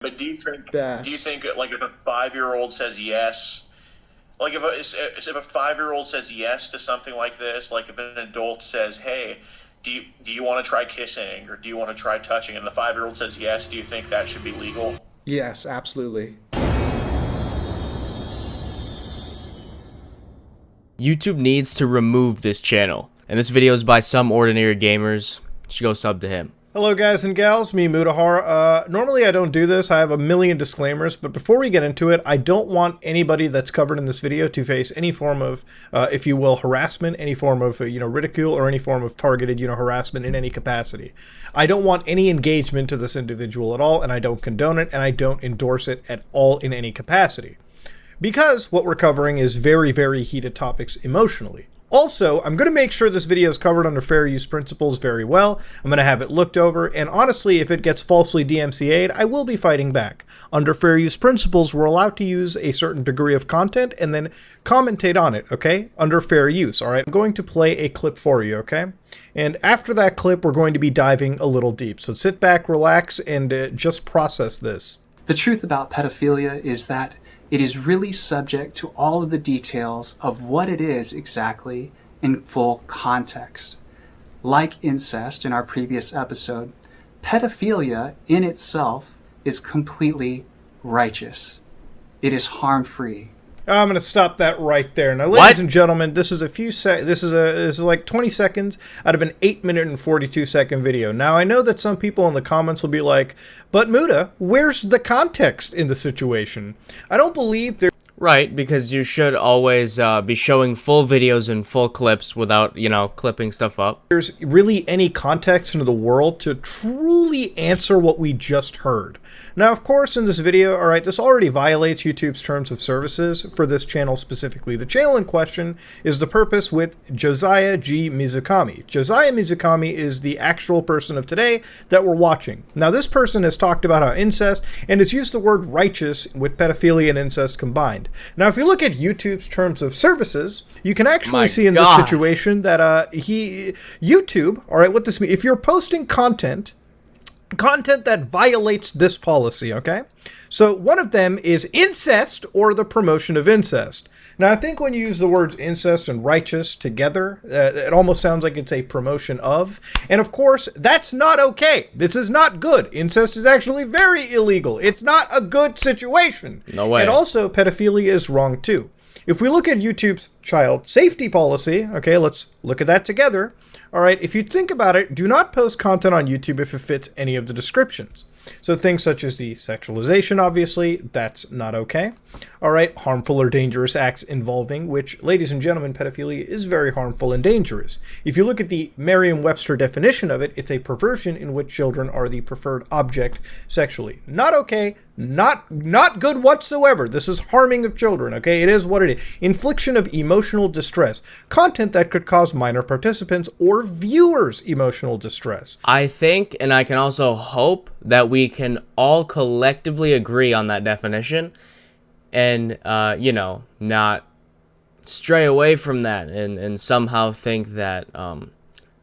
But do you think Best. like if a 5-year-old says yes, like if a 5-year-old says yes to something like this, like if an adult says, "Hey, do you want to try kissing or do you want to try touching?" and the 5-year-old says yes, do you think that should be legal? Yes, absolutely. YouTube needs to remove this channel. And this video is by Some Ordinary Gamers. You should go sub to him. Hello guys and gals, me Mutahar. Normally I don't do this, I have a million disclaimers, but before we get into it, I don't want anybody that's covered in this video to face any form of, if you will, harassment, any form of, ridicule, or any form of targeted, harassment in any capacity. I don't want any engagement to this individual at all, and I don't condone it, and I don't endorse it at all in any capacity. Because what we're covering is very, very heated topics emotionally. Also, I'm going to make sure this video is covered under fair use principles very well. I'm going to have it looked over, and honestly, if it gets falsely DMCA'd, I will be fighting back. Under fair use principles, we're allowed to use a certain degree of content and then commentate on it, okay? Under fair use, alright? I'm going to play a clip for you, okay? And after that clip, we're going to be diving a little deep. So sit back, relax, and just process this. The truth about pedophilia is that it is really subject to all of the details of what it is exactly in full context. Like incest in our previous episode, pedophilia in itself is completely righteous. It is harm-free. I'm going to stop that right there. Now, ladies and gentlemen, this is this is like 20 seconds out of an 8-minute and 42-second video. Now, I know that some people in the comments will be like, "But Muta, where's the context in the situation?" I don't believe there. Right, because you should always be showing full videos and full clips without, clipping stuff up. There's really any context into the world to truly answer what we just heard. Now, of course, in this video, alright, this already violates YouTube's terms of services for this channel specifically. The channel in question is The Purpose with Josiah G. Mizukami. Josiah Mizukami is the actual person of today that we're watching. Now, this person has talked about how incest and has used the word righteous with pedophilia and incest combined. Now, if you look at YouTube's terms of services, you can actually see in this situation that YouTube, all right, what this means, if you're posting content that violates this policy, okay? So one of them is incest or the promotion of incest. Now, I think when you use the words incest and righteous together, it almost sounds like it's a promotion of. And of course, that's not okay. This is not good. Incest is actually very illegal. It's not a good situation. No way. And also, pedophilia is wrong too. If we look at YouTube's child safety policy, okay, let's look at that together. All right, if you think about it, do not post content on YouTube if it fits any of the descriptions. So things such as the sexualization, obviously, that's not okay. All right, harmful or dangerous acts involving, which, ladies and gentlemen, pedophilia is very harmful and dangerous. If you look at the Merriam-Webster definition of it, it's a perversion in which children are the preferred object sexually. Not okay, not good whatsoever. This is harming of children, okay? It is what it is. Infliction of emotional distress. Content that could cause minor participants or viewers emotional distress. I think, and I can also hope, that we can all collectively agree on that definition and, not stray away from that and somehow think that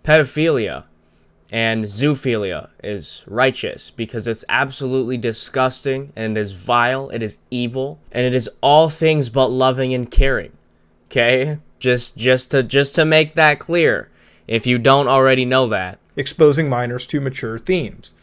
pedophilia and zoophilia is righteous, because it's absolutely disgusting and it is vile, it is evil, and it is all things but loving and caring. Okay? Just to make that clear, if you don't already know that. Exposing minors to mature themes.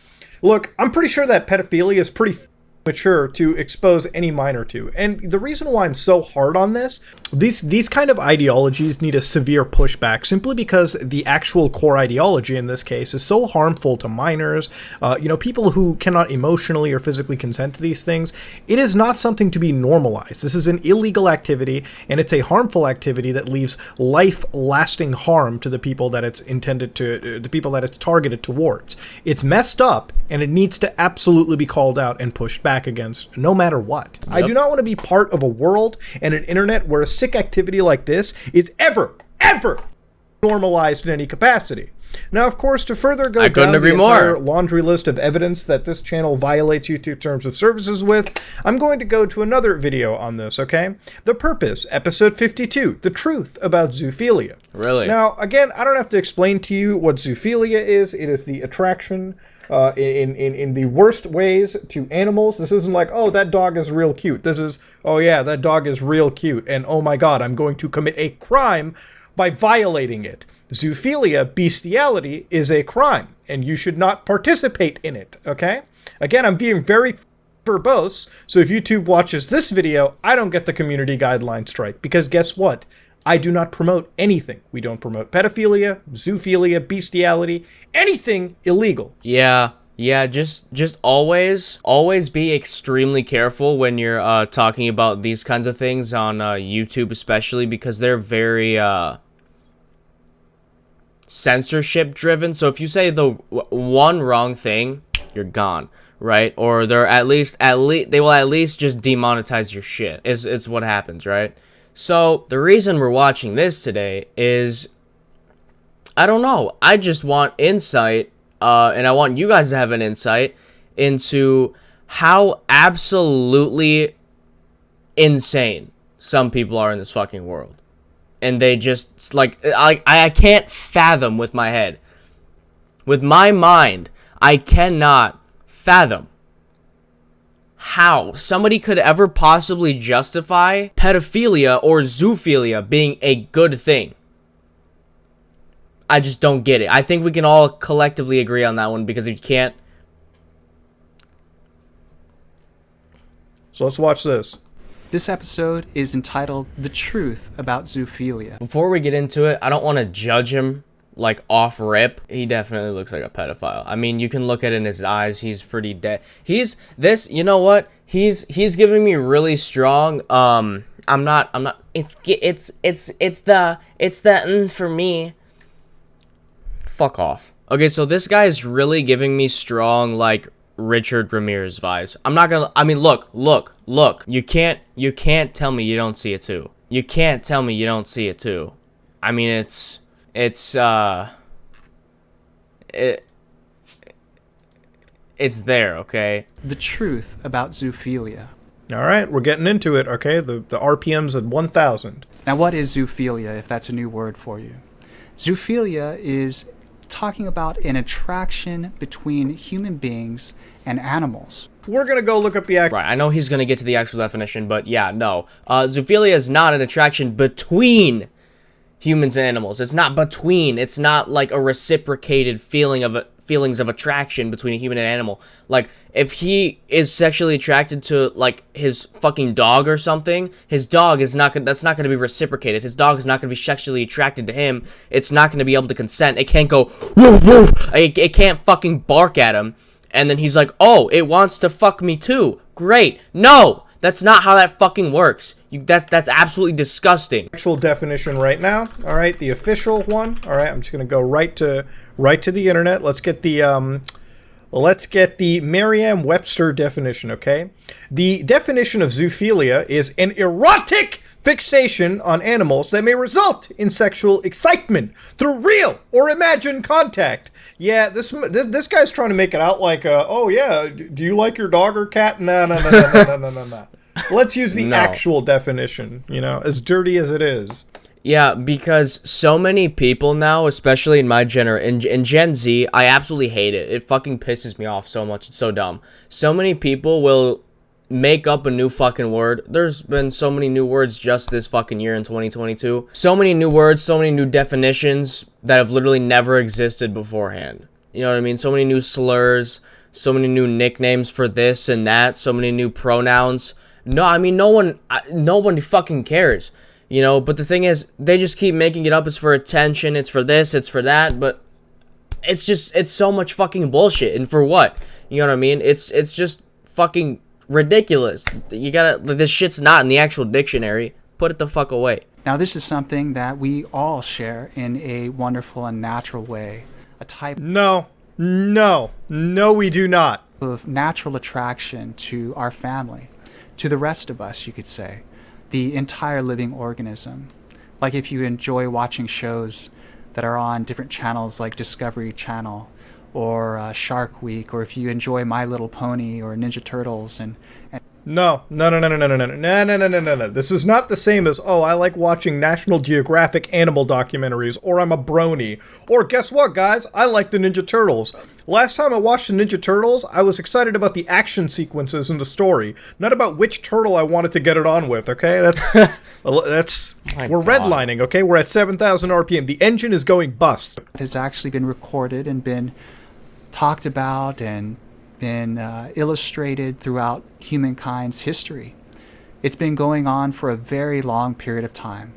Look, I'm pretty sure that pedophilia is pretty mature to expose any minor to. And the reason why I'm so hard on this, these kind of ideologies need a severe pushback simply because the actual core ideology in this case is so harmful to minors, people who cannot emotionally or physically consent to these things. It is not something to be normalized. This is an illegal activity, and it's a harmful activity that leaves life-lasting harm to the people that it's intended to, the people that it's targeted towards. It's messed up, and it needs to absolutely be called out and pushed back against no matter what. Yep. I do not want to be part of a world and an internet where a sick activity like this is ever normalized in any capacity. Now, of course, to further go down the entire laundry list of evidence that this channel violates YouTube terms of services with, I'm going to go to another video on this, okay? The Purpose, episode 52, The Truth About Zoophilia. Really? Now, again, I don't have to explain to you what zoophilia is. It is the attraction in the worst ways to animals. This isn't like, oh, that dog is real cute. This is, oh yeah, that dog is real cute, and oh my god, I'm going to commit a crime by violating it. Zoophilia, bestiality, is a crime, and you should not participate in it, okay? Again, I'm being very verbose, so if YouTube watches this video, I don't get the community guideline strike, because guess what? I do not promote anything. We don't promote pedophilia, zoophilia, bestiality, anything illegal. Yeah, just always be extremely careful when you're talking about these kinds of things on YouTube, especially because they're very censorship driven. So if you say the one wrong thing, you're gone, right? Or they're at least they will at least just demonetize your shit. It's what happens, right? So the reason we're watching this today is, I don't know, I just want insight, and I want you guys to have an insight into how absolutely insane some people are in this fucking world. And they just, like, I can't fathom with my head. With my mind, I cannot fathom how somebody could ever possibly justify pedophilia or zoophilia being a good thing. I just don't get it. I think we can all collectively agree on that one, because if you can't... So let's watch this. This episode is entitled The Truth About Zoophilia. Before we get into it, I don't want to judge him, like, off rip. He definitely looks like a pedophile. I mean, you can look at it in his eyes. He's pretty dead. You know what? He's giving me really strong, I'm not, it's the for me. Fuck off. Okay, so this guy is really giving me strong, like, Richard Ramirez vibes. I'm not gonna, I mean, look. You can't tell me you don't see it too. You can't tell me you don't see it too. I mean, it's there, okay? The truth about zoophilia. All right, we're getting into it, okay? The RPM's at 1,000. Now, what is zoophilia, if that's a new word for you? Zoophilia is talking about an attraction between human beings and animals. We're going to go look up the Right, I know he's going to get to the actual definition, but yeah, no. Zoophilia is not an attraction between humans and animals. It's not between. It's not like a reciprocated feelings of attraction between a human and animal. Like, if he is sexually attracted to, like, his fucking dog or something, his dog is not gonna, that's not going to be reciprocated. His dog is not going to be sexually attracted to him. It's not going to be able to consent. It can't go woof woof. It can't fucking bark at him, and then he's like, oh, it wants to fuck me too. Great. No, that's not how that fucking works. That's absolutely disgusting. Actual definition right now. All right, the official one. All right, I'm just going to go right to the internet. Let's get the Merriam-Webster definition, okay? The definition of zoophilia is an erotic fixation on animals that may result in sexual excitement through real or imagined contact. Yeah, this guy's trying to make it out like, oh yeah, do you like your dog or cat? No. Let's use the actual definition, you know, as dirty as it is. Yeah, because so many people now, especially in my in Gen Z, I absolutely hate it. It fucking pisses me off so much. It's so dumb. So many people will make up a new fucking word. There's been so many new words just this fucking year in 2022. So many new words, so many new definitions that have literally never existed beforehand. You know what I mean? So many new slurs, so many new nicknames for this and that, so many new pronouns. No, I mean, no one fucking cares, you know, but the thing is, they just keep making it up. It's for attention, it's for this, it's for that, but it's so much fucking bullshit, and for what? You know what I mean? It's just fucking ridiculous. You gotta, this shit's not in the actual dictionary. Put it the fuck away. Now, this is something that we all share in a wonderful and natural way. A type... No, we do not. ...of natural attraction to our family. To the rest of us, you could say. The entire living organism. Like if you enjoy watching shows that are on different channels like Discovery Channel or Shark Week, or if you enjoy My Little Pony or Ninja Turtles, and No. This is not the same as, oh, I like watching National Geographic animal documentaries, or I'm a brony. Or guess what, guys? I like the Ninja Turtles. Last time I watched the Ninja Turtles, I was excited about the action sequences in the story, not about which turtle I wanted to get it on with, okay? We're redlining, okay? We're at 7,000 RPM. The engine is going bust. It has actually been recorded and been talked about and been illustrated throughout humankind's history. It's been going on for a very long period of time,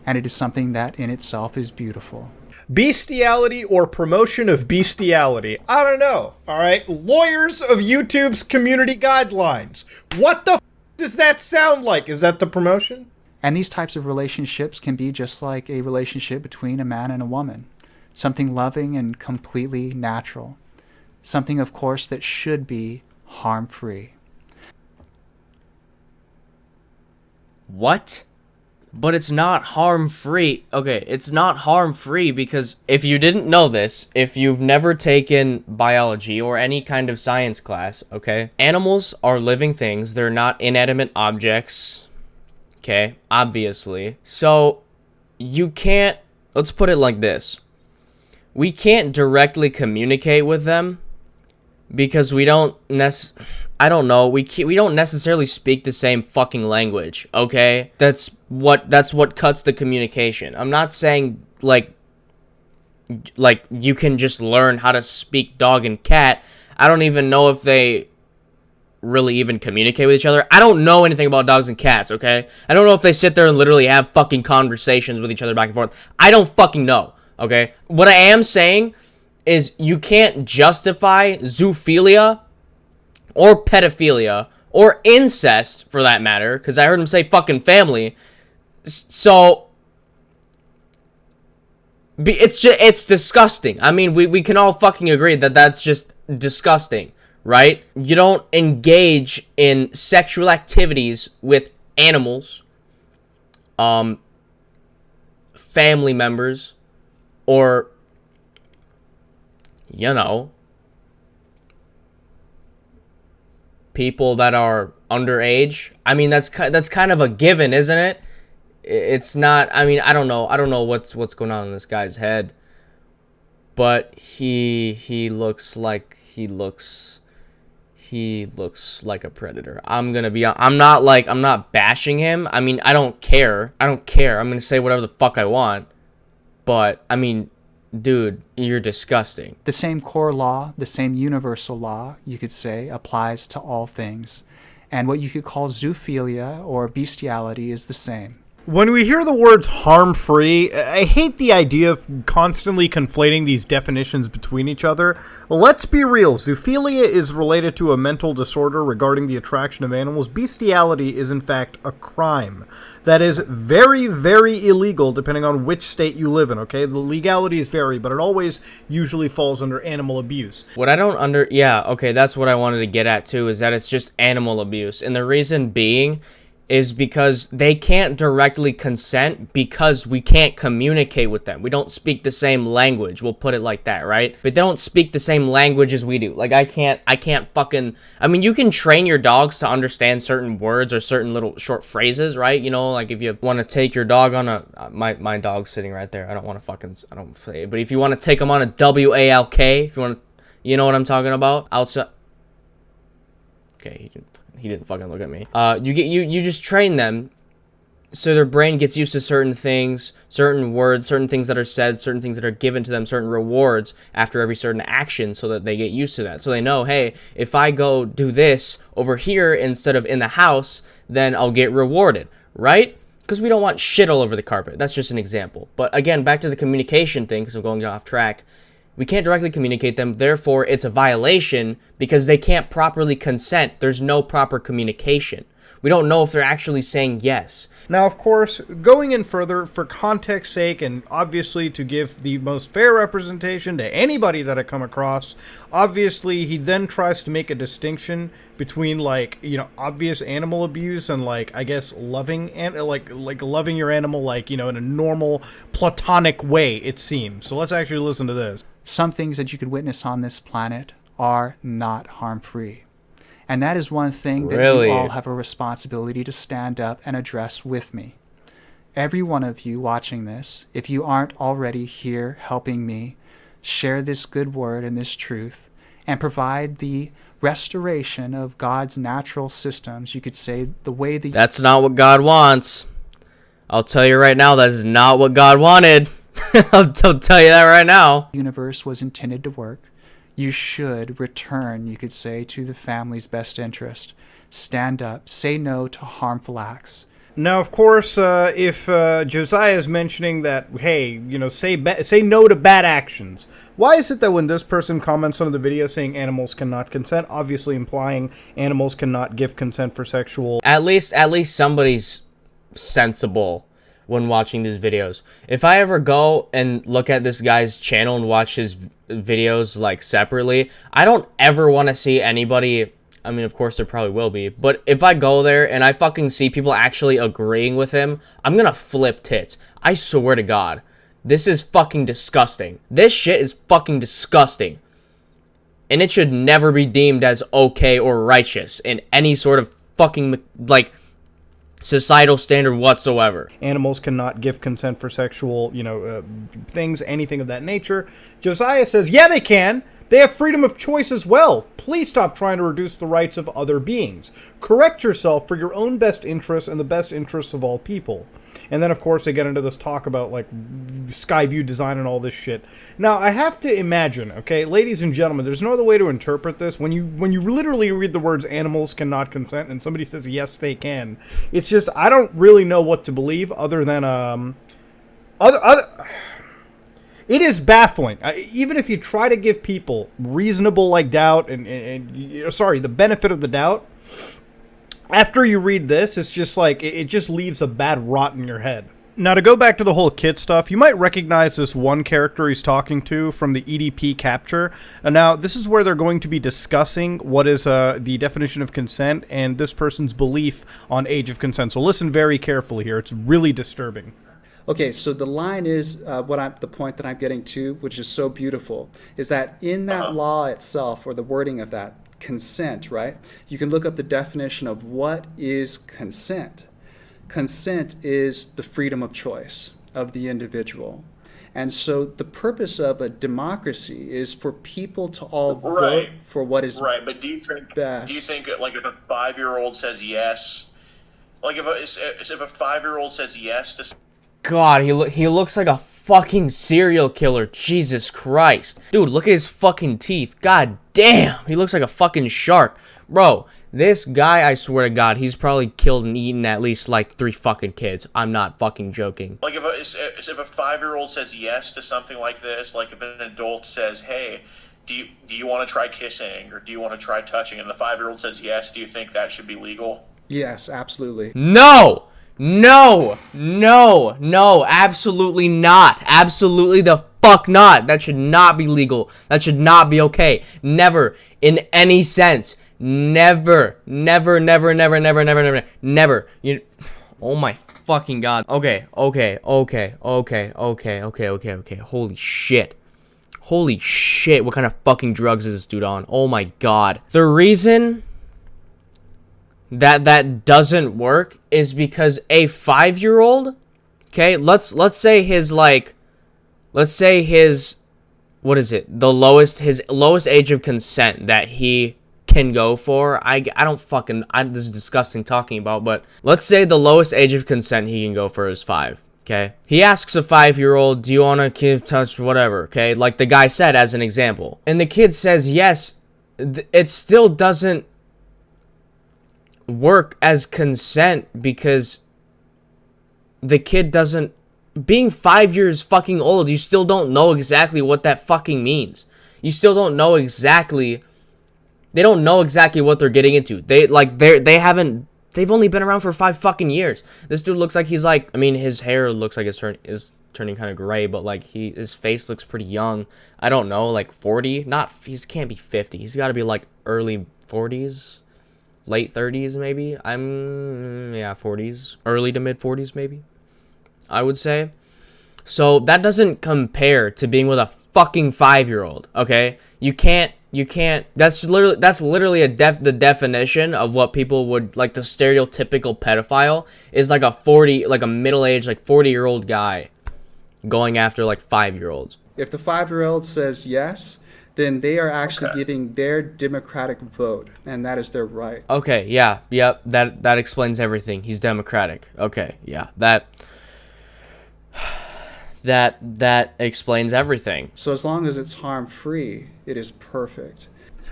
and it is something that in itself is beautiful. Bestiality or promotion of bestiality? I don't know, alright? Lawyers of YouTube's community guidelines. What the does that sound like? Is that the promotion? And these types of relationships can be just like a relationship between a man and a woman. Something loving and completely natural. Something, of course, that should be harm-free. What? But it's not harm-free. Okay, it's not harm-free because if you didn't know this, if you've never taken biology or any kind of science class, okay, animals are living things. They're not inanimate objects, okay, obviously. So you can't, let's put it like this. We can't directly communicate with them because we don't I don't know, we don't necessarily speak the same fucking language, okay? That's what cuts the communication. I'm not saying like you can just learn how to speak dog and cat. I don't even know if they really even communicate with each other. I don't know anything about dogs and cats, okay? I don't know if they sit there and literally have fucking conversations with each other back and forth. I don't fucking know, okay? What I am saying is you can't justify zoophilia or pedophilia or incest for that matter, because I heard him say fucking family. So it's disgusting. I mean, we can all fucking agree that that's just disgusting, right? You don't engage in sexual activities with animals, family members, or you know, people that are underage. I mean, that's kind of a given, isn't it? It's not. I mean, I don't know what's going on in this guy's head, but he looks like a predator. I'm not bashing him. I mean, I don't care. I'm gonna say whatever the fuck I want, but I mean, dude, you're disgusting. The same core law, the same universal law, you could say, applies to all things. And what you could call zoophilia or bestiality is the same. When we hear the words harm-free, I hate the idea of constantly conflating these definitions between each other. Let's be real. Zoophilia is related to a mental disorder regarding the attraction of animals. Bestiality is, in fact, a crime. That is very, very illegal depending on which state you live in, okay? The legalities vary, but it always usually falls under animal abuse. What I don't yeah, okay, that's what I wanted to get at too, is that it's just animal abuse. And the reason being is because they can't directly consent because we can't communicate with them. We don't speak the same language. We'll put it like that, right? But they don't speak the same language as we do. Like, I can't fucking... I mean, you can train your dogs to understand certain words or certain little short phrases, right? You know, like if you want to take your dog on a... My dog's sitting right there. I don't say it. But if you want to take him on a WALK, if you want to... You know what I'm talking about? Outside... Okay, he didn't fucking look at me. You just train them so their brain gets used to certain things, certain words, certain things that are said, certain things that are given to them, certain rewards after every certain action so that they get used to that. So they know, hey, if I go do this over here instead of in the house, then I'll get rewarded, right? Because we don't want shit all over the carpet. That's just an example. But again, back to the communication thing, because I'm going off track. We can't directly communicate them, therefore it's a violation because they can't properly consent. There's no proper communication. We don't know if they're actually saying yes. Now, of course, going in further, for context's sake, and obviously to give the most fair representation to anybody that I come across, obviously he then tries to make a distinction between, like, you know, obvious animal abuse and, like, I guess loving, and like loving your animal, like, you know, in a normal platonic way, it seems. So let's actually listen to this. Some things that you could witness on this planet are not harm-free. And that is one thing that Really? you all have a responsibility to stand up and address with me. Every one of you watching this, if you aren't already here helping me share this good word and this truth and provide the restoration of God's natural systems, you could say the way the That's not what God wants. I'll tell you right now, that is not what God wanted. I'll tell you that right now. universe was intended to work, you should return, you could say, to the family's best interest. Stand up, say no to harmful acts. Now, of course, if Josiah is mentioning that, hey, you know, say no to bad actions, why is it that when this person comments on the video saying animals cannot consent, obviously implying animals cannot give consent for sexual... At least somebody's sensible when watching these videos. If I ever go and look at this guy's channel and watch his videos like separately, I don't ever want to see anybody... I mean, of course, there probably will be. But if I go there and I fucking see people actually agreeing with him, I'm gonna flip tits. I swear to God. This is fucking disgusting. This shit is fucking disgusting. And it should never be deemed as okay or righteous in any sort of fucking, like, societal standard whatsoever. Animals cannot give consent for sexual, you know, things, anything of that nature. Josiah says, yeah, they can. They have freedom of choice as well. Please stop trying to reduce the rights of other beings. Correct yourself for your own best interests and the best interests of all people. And then, of course, they get into this talk about, like, Skyview design and all this shit. Now, I have to imagine, okay, ladies and gentlemen, there's no other way to interpret this. When you literally read the words animals cannot consent and somebody says, yes, they can, it's just, I don't really know what to believe other than, it is baffling. Even if you try to give people reasonable, like, doubt and the benefit of the doubt, after you read this, it's just like, it just leaves a bad rot in your head. Now, to go back to the whole kid stuff, you might recognize this one character he's talking to from the EDP capture. And now, this is where they're going to be discussing what is the definition of consent and this person's belief on age of consent. So listen very carefully here. It's really disturbing. Okay, so the line is the point that I'm getting to, which is so beautiful, is that in that law itself, or the wording of that, consent, right? You can look up the definition of what is consent. Consent is the freedom of choice of the individual. And so the purpose of a democracy is for people to all vote for what is right. But do you think like if a 5-year-old says yes, like if a 5-year-old says yes to... God, he looks like a fucking serial killer. Jesus Christ. Dude, look at his fucking teeth. God damn. He looks like a fucking shark. Bro, this guy, I swear to God, he's probably killed and eaten at least like 3 fucking kids. I'm not fucking joking. Like if a 5-year-old says yes to something like this, like if an adult says, hey, do you want to try kissing or do you want to try touching, and the 5-year-old says yes, do you think that should be legal? Yes, absolutely. No! No, absolutely not. Absolutely the fuck not. That should not be legal. That should not be okay. Never, in any sense. Never. You, oh my fucking God. Okay. Holy shit. What kind of fucking drugs is this dude on? Oh my God. The reason that doesn't work is because a 5-year-old, okay, let's say his what is it, his lowest age of consent that he can go for, this is disgusting talking about, but let's say the lowest age of consent he can go for is 5, okay? He asks a 5-year-old, do you want to kiss, touch, whatever, okay? Like the guy said as an example. And the kid says yes, it still doesn't work as consent because the kid doesn't, being 5 years fucking old, you still don't know exactly what that fucking means. You still don't know exactly, they don't know exactly what they're getting into. They've only been around for 5 fucking years. This dude looks like he's like, I mean, his hair looks like it's turning kind of gray, but like his face looks pretty young. I don't know, like 40, he can't be 50. He's got to be like early 40s. Late 30s, maybe. 40s. Early to mid 40s, maybe. I would say. So that doesn't compare to being with a fucking 5-year-old, okay? You can't you can't. That's literally the definition of what people would like. The stereotypical pedophile is like a middle-aged, like 40-year-old guy going after like 5-year-olds. If the 5-year-old says yes, then they are actually giving their democratic vote, and that is their right. Okay, yeah, yep, that explains everything. He's democratic. Okay, yeah, that explains everything. So as long as it's harm-free, it is perfect.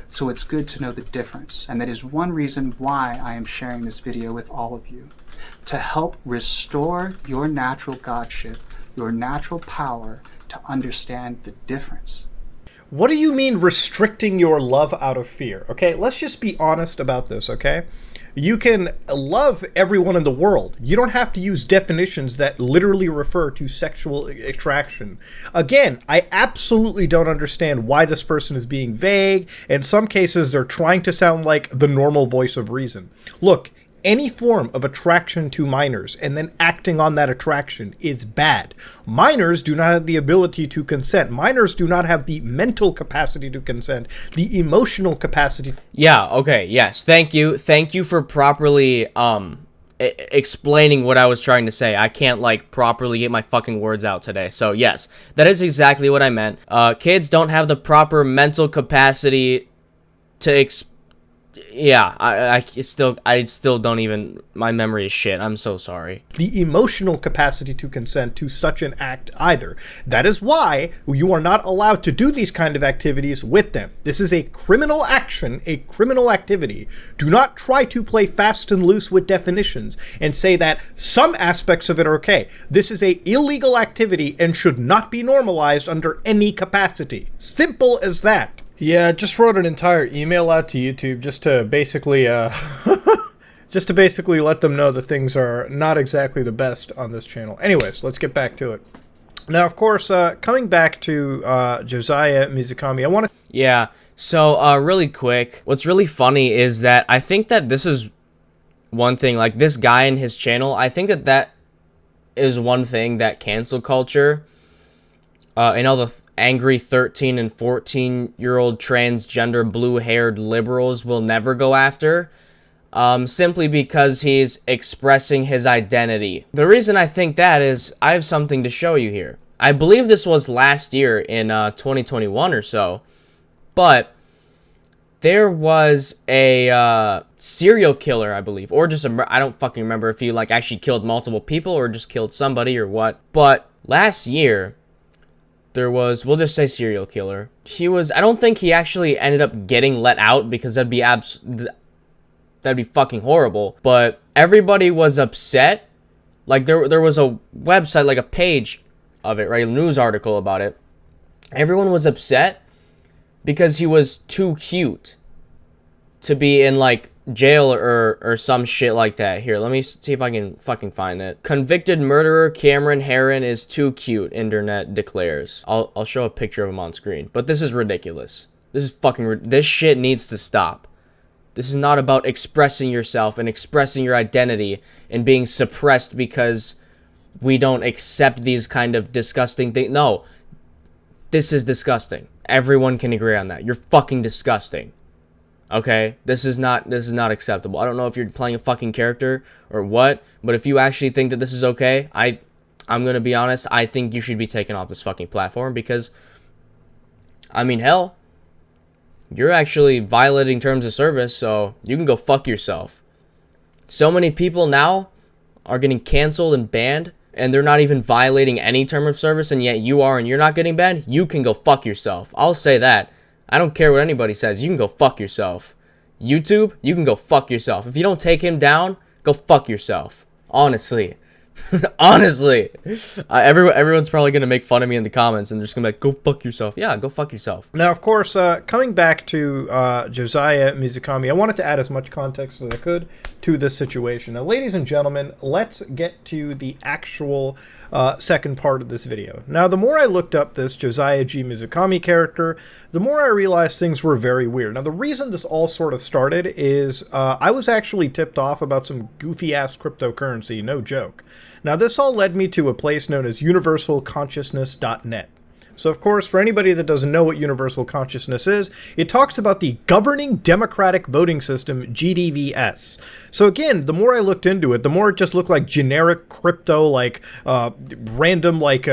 So it's good to know the difference, and that is one reason why I am sharing this video with all of you, to help restore your natural godship, your natural power, to understand the difference. What do you mean restricting your love out of fear? Okay, let's just be honest about this, okay? You can love everyone in the world. You don't have to use definitions that literally refer to sexual attraction. Again, I absolutely don't understand why this person is being vague. In some cases, they're trying to sound like the normal voice of reason. Look, any form of attraction to minors and then acting on that attraction is bad. Minors do not have the ability to consent. Minors do not have the mental capacity to consent, the emotional capacity. Yeah, okay, yes. Thank you for properly explaining what I was trying to say. I can't like properly get my fucking words out today. So yes, that is exactly what I meant. Kids don't have the proper mental capacity to yeah, I still don't even, my memory is shit. I'm so sorry. The emotional capacity to consent to such an act either. That is why you are not allowed to do these kind of activities with them. This is a criminal action, a criminal activity. Do not try to play fast and loose with definitions and say that some aspects of it are okay. This is a illegal activity and should not be normalized under any capacity. Simple as that. Yeah, I just wrote an entire email out to YouTube just to basically let them know that things are not exactly the best on this channel. Anyways, let's get back to it. Now, of course, coming back to Josiah Mizukami, I want to... Yeah, so really quick, what's really funny is that I think that this is one thing, like this guy and his channel, I think that is one thing that cancel culture, and all the angry 13 and 14-year-old transgender blue-haired liberals will never go after, simply because he's expressing his identity. The reason I think that is I have something to show you here. I believe this was last year in 2021 or so, but there was a serial killer, I believe, or just I don't fucking remember if he like actually killed multiple people or just killed somebody or what, but last year there was, we'll just say serial killer. I don't think he actually ended up getting let out because that'd be fucking horrible. But everybody was upset. Like there was a website, like a page of it, right? A news article about it. Everyone was upset because he was too cute to be in like jail or some shit like that. Here, let me see if I can fucking find it. Convicted murderer Cameron Herron is too cute, internet declares. I'll show a picture of him on screen. But this is ridiculous. This is fucking this shit needs to stop. This is not about expressing yourself and expressing your identity and being suppressed because we don't accept these kind of disgusting things. No. This is disgusting. Everyone can agree on that. You're fucking disgusting. Okay, this is not acceptable. I don't know if you're playing a fucking character or what, but if you actually think that this is okay, I'm gonna be honest, I think you should be taken off this fucking platform because, I mean, hell, you're actually violating terms of service, so you can go fuck yourself. So many people now are getting canceled and banned, and they're not even violating any term of service, and yet you are, and you're not getting banned. You can go fuck yourself. I'll say that. I don't care what anybody says. You can go fuck yourself. YouTube, you can go fuck yourself. If you don't take him down, go fuck yourself. Honestly. Honestly. Everyone's probably going to make fun of me in the comments and they're just going to be like, go fuck yourself. Yeah, go fuck yourself. Now, of course, coming back to Josiah Mizukami, I wanted to add as much context as I could to this situation. Now, ladies and gentlemen, let's get to the actual second part of this video. Now, the more I looked up this Josiah G Mizukami character, the more I realized things were very weird. Now, the reason this all sort of started is I was actually tipped off about some goofy-ass cryptocurrency, no joke. Now, this all led me to a place known as universalconsciousness.net. So, of course, for anybody that doesn't know what universal consciousness is, it talks about the Governing Democratic Voting System, GDVS. So, again, the more I looked into it, the more it just looked like generic crypto, like random, like,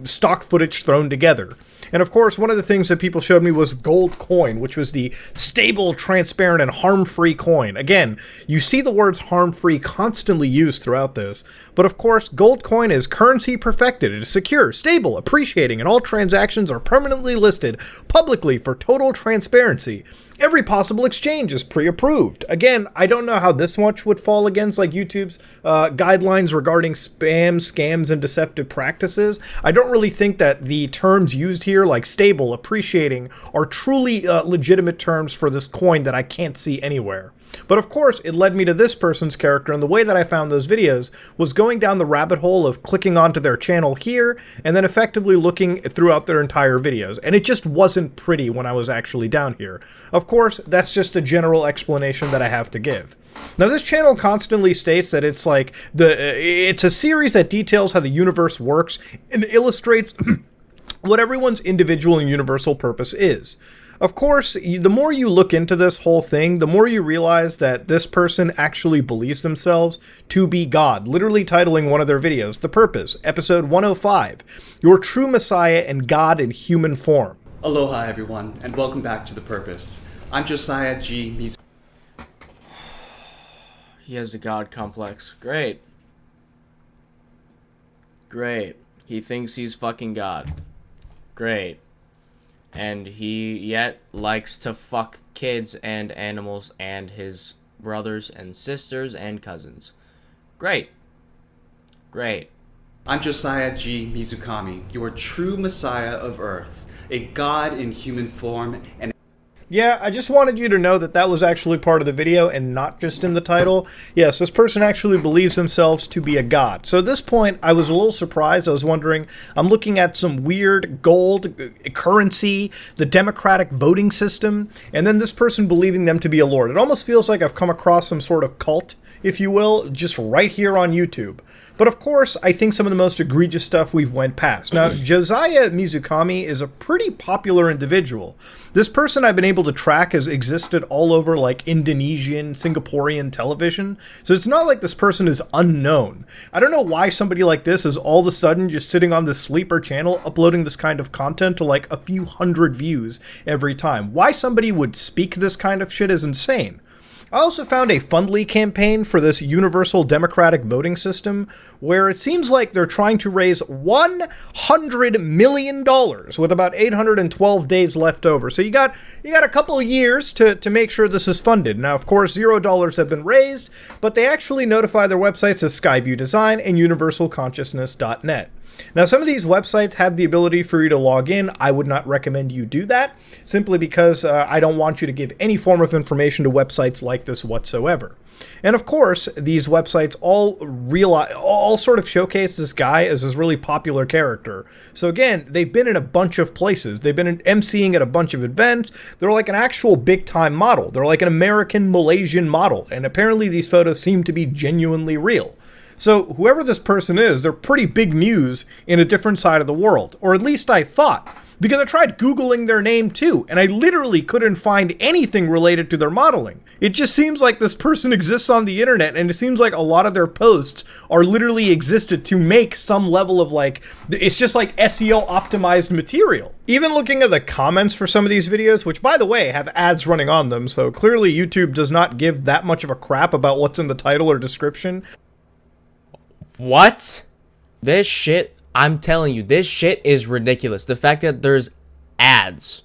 stock footage thrown together. And of course, one of the things that people showed me was gold coin, which was the stable, transparent, and harm-free coin. Again, you see the words harm-free constantly used throughout this. But of course, gold coin is currency perfected. It is secure, stable, appreciating, and all transactions are permanently listed publicly for total transparency. Every possible exchange is pre-approved. Again, I don't know how this much would fall against like YouTube's guidelines regarding spam, scams, and deceptive practices. I don't really think that the terms used here, like stable, appreciating, are truly legitimate terms for this coin that I can't see anywhere. But of course, it led me to this person's character, and the way that I found those videos was going down the rabbit hole of clicking onto their channel here, and then effectively looking throughout their entire videos. And it just wasn't pretty when I was actually down here. Of course, that's just a general explanation that I have to give. Now, this channel constantly states that it's like it's a series that details how the universe works and illustrates what everyone's individual and universal purpose is. Of course, the more you look into this whole thing, the more you realize that this person actually believes themselves to be God, literally titling one of their videos, The Purpose, episode 105, Your True Messiah and God in Human Form. Aloha everyone, and welcome back to The Purpose. I'm Josiah G. He has a God complex. Great. Great. He thinks he's fucking God. Great. And he yet likes to fuck kids and animals and his brothers and sisters and cousins. Great. Great. I'm Josiah G. Mizukami, your true Messiah of Earth, a God in human form, and Yeah, I just wanted you to know that that was actually part of the video and not just in the title. Yes, this person actually believes themselves to be a god. So at this point, I was a little surprised. I was wondering, I'm looking at some weird gold currency, the democratic voting system, and then this person believing them to be a lord. It almost feels like I've come across some sort of cult, if you will, just right here on YouTube. But of course, I think some of the most egregious stuff we've went past. Now, Josiah Mizukami is a pretty popular individual. This person I've been able to track has existed all over like Indonesian, Singaporean television. So it's not like this person is unknown. I don't know why somebody like this is all of a sudden just sitting on this sleeper channel uploading this kind of content to like a few hundred views every time. Why somebody would speak this kind of shit is insane. I also found a Fundly campaign for this universal democratic voting system where it seems like they're trying to raise $100 million with about 812 days left over. So you got a couple of years to make sure this is funded. Now, of course, $0 have been raised, but they actually notify their websites as Skyview Design and universalconsciousness.net. Now, some of these websites have the ability for you to log in. I would not recommend you do that, simply because I don't want you to give any form of information to websites like this whatsoever. And of course, these websites all sort of showcase this guy as this really popular character. So again, they've been in a bunch of places. They've been emceeing at a bunch of events. They're like an actual big-time model. They're like an American Malaysian model. And apparently these photos seem to be genuinely real. So whoever this person is, they're pretty big news in a different side of the world. Or at least I thought. Because I tried Googling their name too, and I literally couldn't find anything related to their modeling. It just seems like this person exists on the internet, and it seems like a lot of their posts are literally existed to make some level of like, it's just like SEO optimized material. Even looking at the comments for some of these videos, which by the way have ads running on them, so clearly YouTube does not give that much of a crap about what's in the title or description. What? This shit, I'm telling you, this shit is ridiculous. The fact that there's ads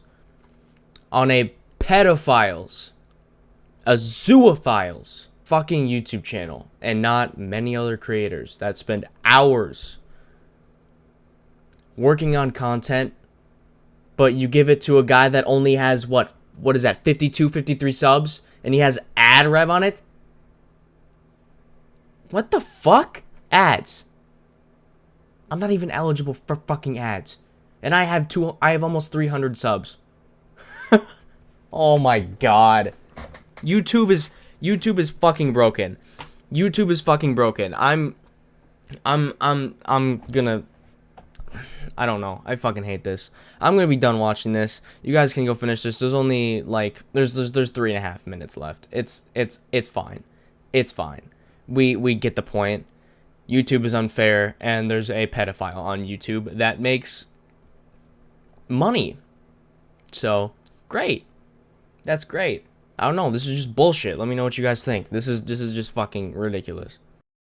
on a pedophile's, a zoophile's fucking YouTube channel and not many other creators that spend hours working on content, but you give it to a guy that only has, what is that, 52, 53 subs, and he has ad rev on it? What the fuck? Ads. I'm not even eligible for fucking ads. And I have almost 300 subs. Oh my god. YouTube is fucking broken. YouTube is fucking broken. I'm gonna I don't know. I fucking hate this. I'm gonna be done watching this. You guys can go finish this. There's only like there's 3.5 minutes left. It's fine. It's fine. We get the point. YouTube is unfair, and there's a pedophile on YouTube that makes money. So great. That's great. I don't know. This is just bullshit. Let me know what you guys think. This is just fucking ridiculous.